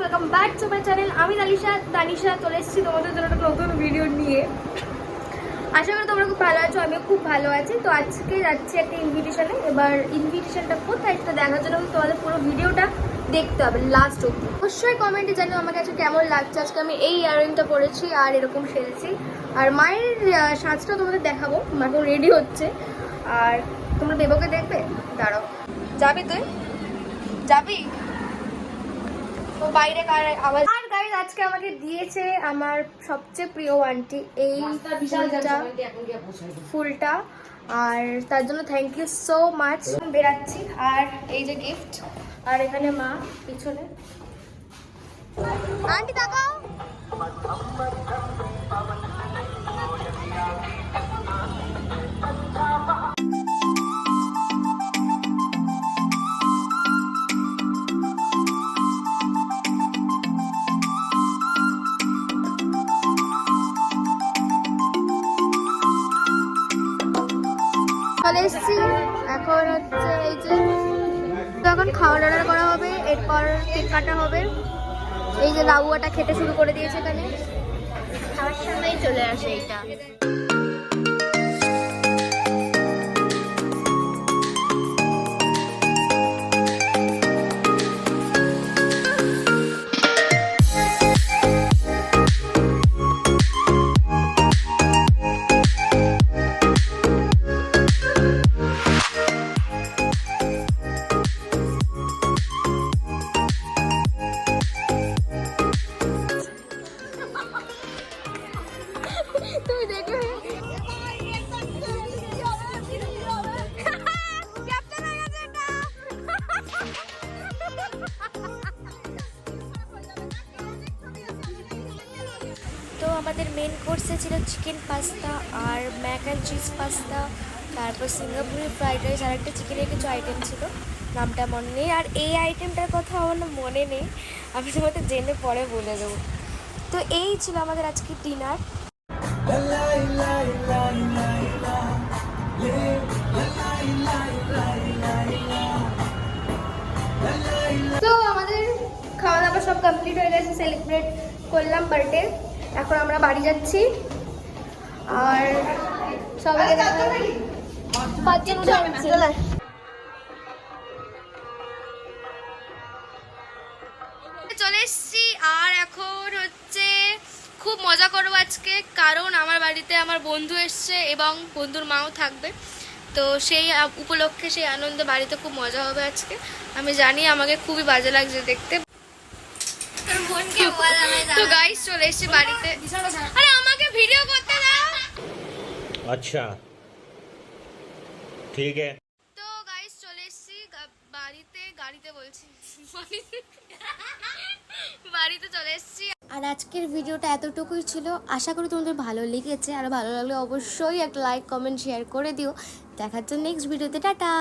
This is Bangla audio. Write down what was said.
Welcome back to my channel. আমি তানিশা চলে এসেছি তোমাদের জন্য একটা নতুন ভিডিও নিয়ে। আশা করি তোমরা খুব ভালো আছো, আমিও খুব ভালো আছি। তো আজকে যাচ্ছি একটা ইনভিটেশনে। এবার ইনভিটেশনটা কোথায় সেটা দেখার জন্য তোমাদের পুরো ভিডিওটা দেখতে হবে লাস্ট অবধি। অবশ্যই কমেন্টে জানিও আমার কাছে কেমন লাগছে। আজকে আমি এই ইয়াররিংটা পরেছি আর এরকম সেরেছি। আর মায়ের সাজটা তোমাদের দেখাবো, এখন রেডি হচ্ছে। আর তোমরা দেবকে দেখবে, দাঁড়াও। যাবি তুই? যাবি? তো বাইরে কার আওয়াজ। আর গাইস আজকে আমাকে দিয়েছে আমার সবচেয়ে প্রিয় আন্টি এই ফুলটা, আর তার জন্য থ্যাংক ইউ সো মাচ। বেরাচ্ছি আর এই যে গিফট, আর এখানে মা পিছনে। আন্টি তাকাও। চলে এসছি, এখন হচ্ছে এই যে এখন খাওয়া দাওয়া করা হবে, এরপর কেক কাটা হবে। এই যে লাউয়াটা খেতে শুরু করে দিয়েছে, এখানে খাওয়ার সামনেই চলে আসে এইটা। তুমি দেখবে তো আমাদের মেন কোর্সে ছিল চিকেন পাস্তা আর ম্যাক অ্যান্ড চিজ পাস্তা, তারপর সিঙ্গাপুরি ফ্রাইড রাইস, আর একটা চিকেনের কিছু আইটেম ছিল, নামটা মনে নেই। আর এই আইটেমটার কথা আমার না মনে নেই, আমি তোমাকে জেনে পরে বলে দেবো। তো এই ছিল আমাদের আজকে ডিনার। তো আমাদের খাওয়া দাওয়া সব কমপ্লিট হয়ে গেছে, সেলিব্রেট করলাম বার্থডে। এখন আমরা বাড়ি যাচ্ছি আর সবাইকে চলে এসছি। আর এখন হচ্ছে খুব মজা করবো আজকে, কারণ আমার বাড়িতে আমার বন্ধু এসছে এবং বন্ধুর মাও থাকবে। তো সেই উপলক্ষে, সেই আনন্দে বাড়িতে খুব মজা হবে আজকে। আমি জানি আমাকে খুবই বাজে লাগছে দেখতে। তো গাইস চলে এসছি বাড়িতে। আরে আমাকে ভিডিও করতে দাও। আচ্ছা ঠিক আছে। তো গাইস চলে এসছি বাড়িতে, গাড়িতে বলছি, বাড়িতে চলে এসছি। আর আজকের ভিডিওটা এতটুকুই ছিল। আশা করি তোমাদের ভালো লেগেছে, আর ভালো লাগলে অবশ্যই একটা লাইক কমেন্ট শেয়ার করে দিও। দেখার জন্য নেক্সট ভিডিওতে, টাটা।